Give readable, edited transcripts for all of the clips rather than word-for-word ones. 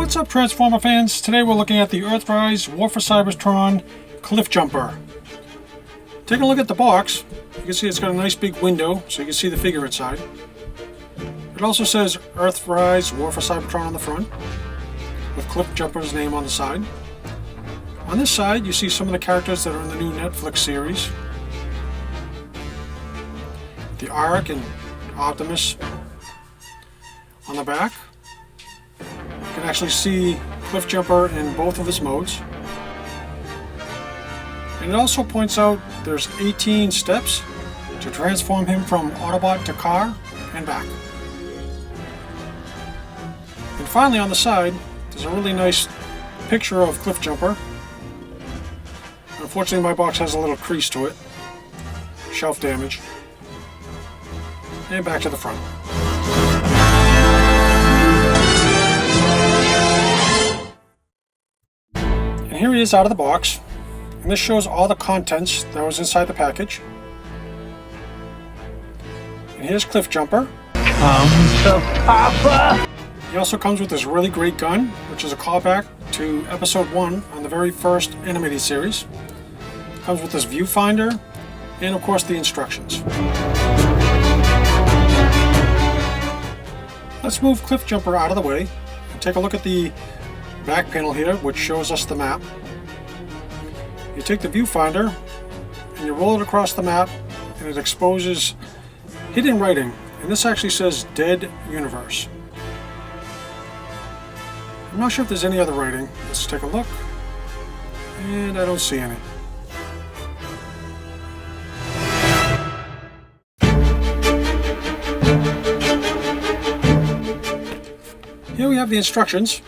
What's up, Transformer fans? Today we're looking at the Earthrise War for Cybertron Cliff Jumper. Taking a look at the box, you can see it's got a nice big window so you can see the figure inside. It also says Earthrise War for Cybertron on the front, with Cliff Jumper's name on the side. On this side, you see some of the characters that are in the new Netflix series. The Ark and Optimus. On the back, you can actually see Cliff Jumper in both of his modes. And it also points out there's 18 steps to transform him from Autobot to car and back. And finally on the side, there's a really nice picture of Cliff Jumper. Unfortunately, my box has a little crease to it. Shelf damage. And back to the front. And here he is out of the box. And this shows all the contents that was inside the package. And here's Cliff Jumper. Come to Papa! He also comes with this really great gun, which is a callback to episode 1 on the very first animated series. It comes with this viewfinder and of course the instructions. Let's move Cliff Jumper out of the way and take a look at the back panel here, which shows us the map. You take the viewfinder and you roll it across the map and it exposes hidden writing, and this actually says Dead Universe. I'm not sure if there's any other writing. Let's take a look. And I don't see any. Here we have the instructions.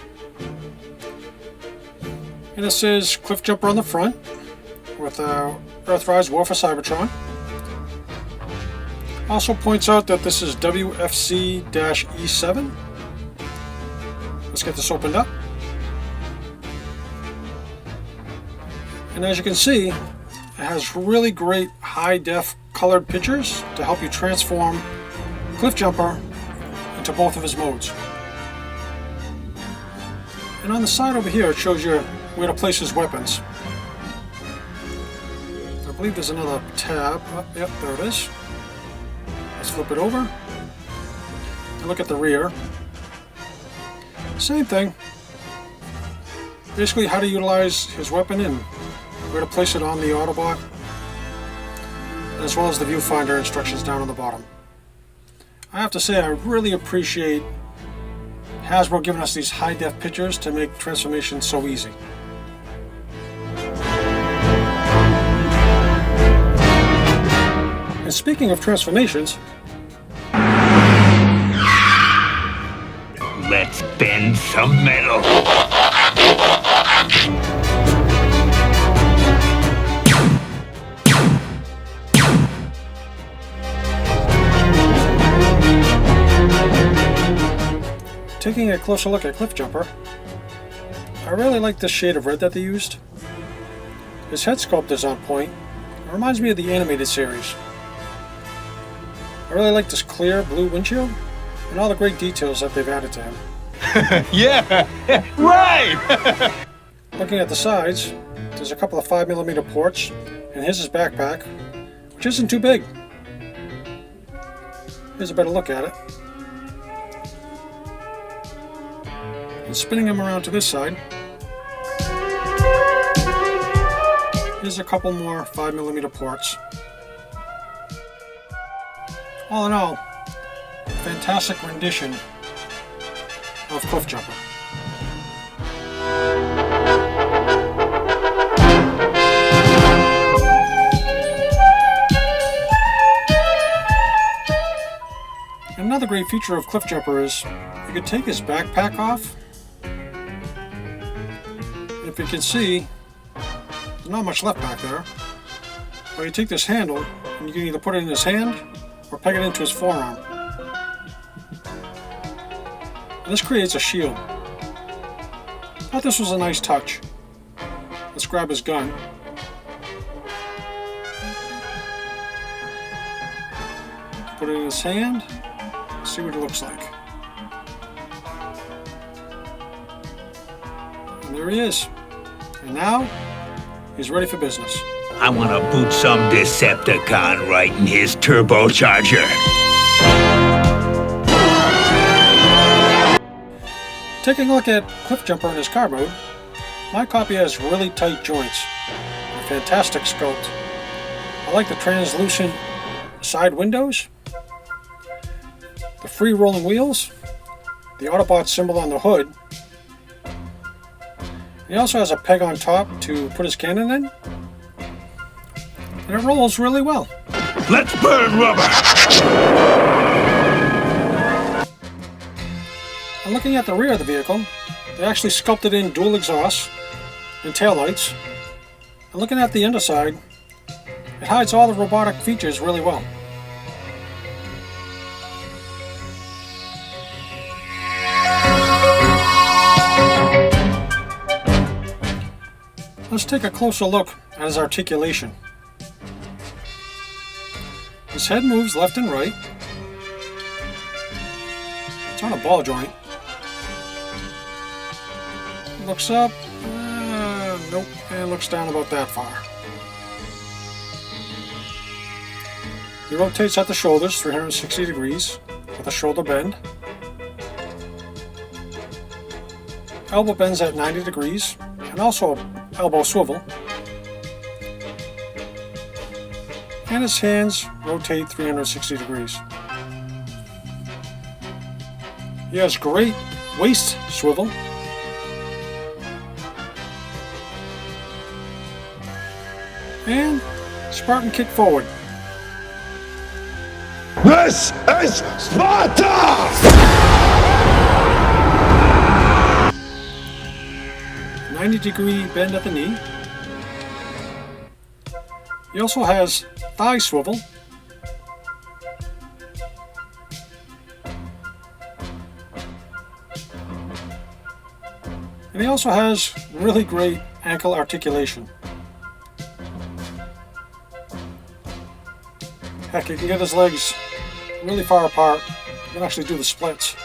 And it says Cliff Jumper on the front with Earthrise War for Cybertron. Also points out that this is WFC-E7. Let's get this opened up. And as you can see, it has really great high-def colored pictures to help you transform Cliff Jumper into both of his modes. And on the side over here, it shows you where to place his weapons. I believe there's another tab. Oh, yep, there it is. Let's flip it over and look at the rear. Same thing. Basically how to utilize his weapon and where to place it on the Autobot, as well as the viewfinder instructions down on the bottom. I have to say, I really appreciate Hasbro giving us these high-def pictures to make transformation so easy. And speaking of transformations, let's bend some metal. taking a closer look at Cliff Jumper, I really like this shade of red that they used. His head sculpt is on point. It reminds me of the animated series. I really like this clear blue windshield and all the great details that they've added to him. Yeah, right! Looking at the sides, there's a couple of 5mm ports, and here's his backpack, which isn't too big. Here's a better look at it. And spinning him around to this side, here's a couple more 5mm ports. All in all, a fantastic rendition of Cliff Jumper. Another great feature of Cliff Jumper is you can take his backpack off. If you can see, there's not much left back there. But you take this handle and you can either put it in his hand or peg it into his forearm. And this creates a shield. I thought this was a nice touch. Let's grab his gun. Put it in his hand. See what it looks like. And there he is. And now, he's ready for business. I want to boot some Decepticon right in his turbocharger. Taking a look at Cliffjumper in his car mode, my copy has really tight joints and a fantastic sculpt. I like the translucent side windows, the free rolling wheels, the Autobot symbol on the hood. He also has a peg on top to put his cannon in, and it rolls really well. Let's burn rubber! And looking at the rear of the vehicle, they actually sculpted in dual exhausts and taillights. And looking at the underside, it hides all the robotic features really well. Let's take a closer look at his articulation. His head moves left and right. It's on a ball joint. Looks up, nope, and looks down about that far. He rotates at the shoulders 360 degrees with a shoulder bend. Elbow bends at 90 degrees and also an elbow swivel. And his hands rotate 360 degrees. He has great waist swivel. And Spartan kick forward. This is Sparta! 90-degree bend at the knee. He also has thigh swivel. And he also has really great ankle articulation. Heck, he can get his legs really far apart. He can actually do the splits.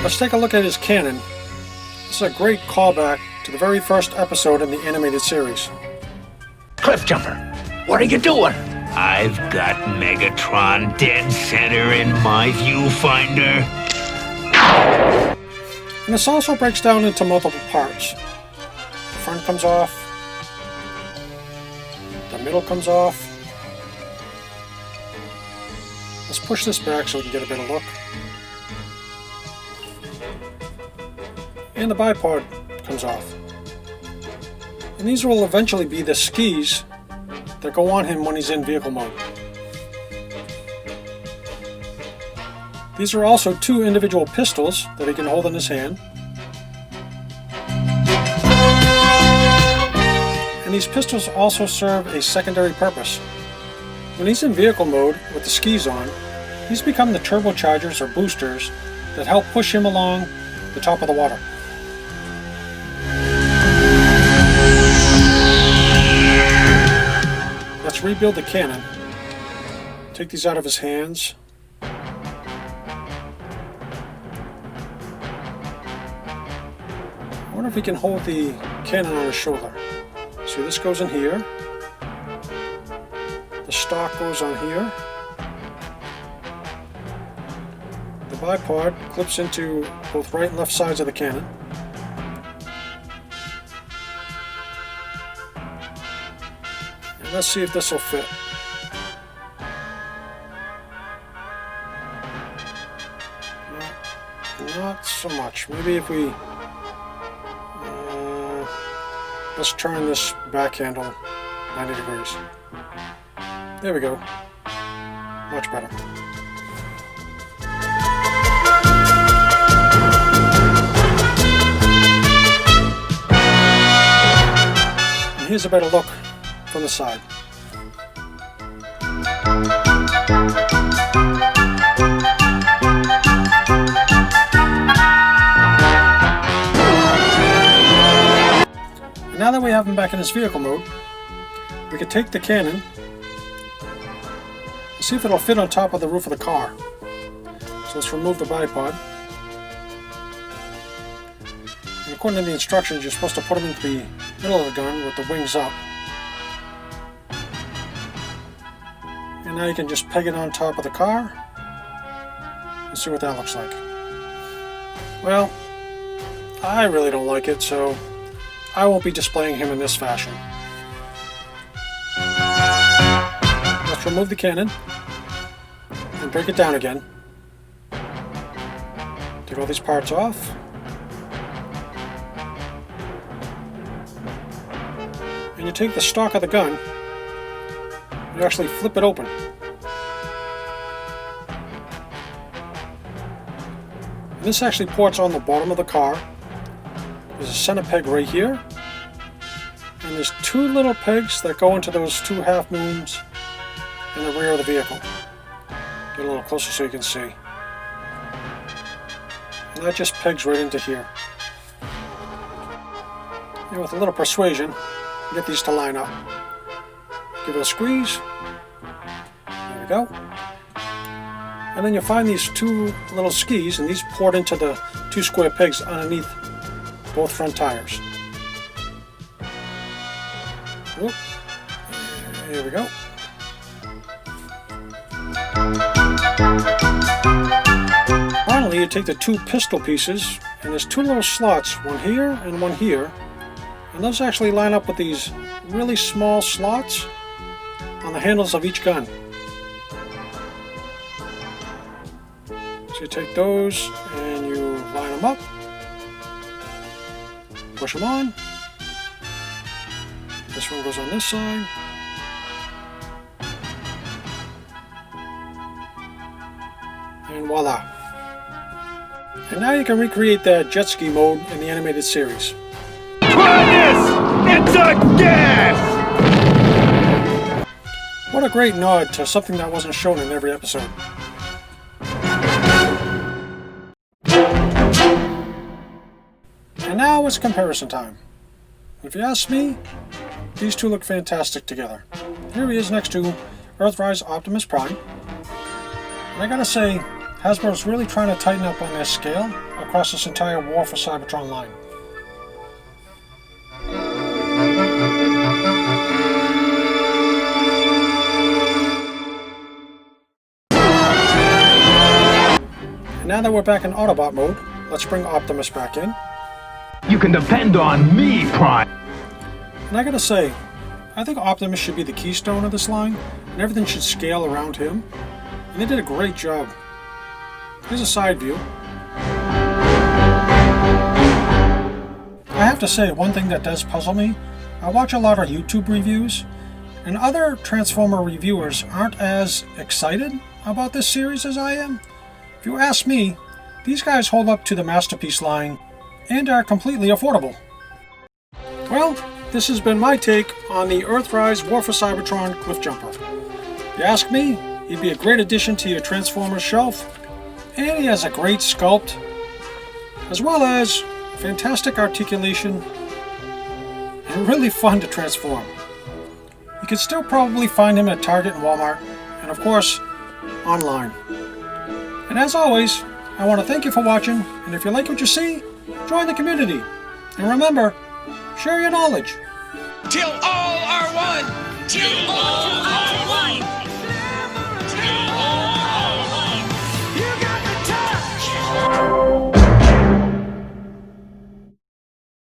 Let's take a look at his cannon. This is a great callback to the very first episode in the animated series. Cliffjumper, what are you doing? I've got Megatron dead center in my viewfinder. And this also breaks down into multiple parts. The front comes off. The middle comes off. Let's push this back so we can get a better look. And the bipod comes off. And these will eventually be the skis that go on him when he's in vehicle mode. These are also two individual pistols that he can hold in his hand. And these pistols also serve a secondary purpose. When he's in vehicle mode with the skis on, these become the turbochargers or boosters that help push him along the top of the water. Let's rebuild the cannon. Take these out of his hands. I wonder if he can hold the cannon on his shoulder. See, this goes in here. The stock goes on here. The bipod clips into both right and left sides of the cannon. And let's see if this will fit. Not so much. Maybe if we let's turn this back handle 90 degrees. There we go. Much better. And here's a better look from the side. Now that we have him back in his vehicle mode, we could take the cannon, see if it'll fit on top of the roof of the car. So let's remove the bipod. And according to the instructions, you're supposed to put them into the middle of the gun with the wings up. And now you can just peg it on top of the car and see what that looks like. Well, I really don't like it, so I won't be displaying him in this fashion. Let's remove the cannon and break it down again. Take all these parts off. And you take the stock of the gun, you actually flip it open. And this actually ports on the bottom of the car. There's a center peg right here. And there's two little pegs that go into those two half moons in the rear of the vehicle. Get a little closer so you can see. And that just pegs right into here. And with a little persuasion, get these to line up. Give it a squeeze. There we go. And then you find these two little skis, and these port into the two square pegs underneath both front tires. Whoop. Here we go. Finally, you take the two pistol pieces, and there's two little slots, one here and one here. And those actually line up with these really small slots on the handles of each gun. So you take those and you line them up, push them on. This one goes on this side. And voila. And now you can recreate that jet ski mode in the animated series. Try this! It's a gas! What a great nod to something that wasn't shown in every episode. And now it's comparison time. If you ask me, these two look fantastic together. Here he is next to Earthrise Optimus Prime. And I gotta say, Hasbro's really trying to tighten up on their scale across this entire War for Cybertron line. And now that we're back in Autobot mode, let's bring Optimus back in. You can depend on me, Prime. And I gotta say, I think Optimus should be the keystone of this line, and everything should scale around him. And they did a great job. Here's a side view. I have to say, one thing that does puzzle me, I watch a lot of YouTube reviews, and other Transformer reviewers aren't as excited about this series as I am. If you ask me, these guys hold up to the Masterpiece line and are completely affordable. Well, this has been my take on the Earthrise War for Cybertron Cliffjumper. If you ask me, he'd be a great addition to your Transformers shelf, and he has a great sculpt, as well as fantastic articulation, and really fun to transform. You can still probably find him at Target and Walmart, and of course, online. And as always, I want to thank you for watching, and if you like what you see, join the community. And remember, share your knowledge. Till all are one! Till all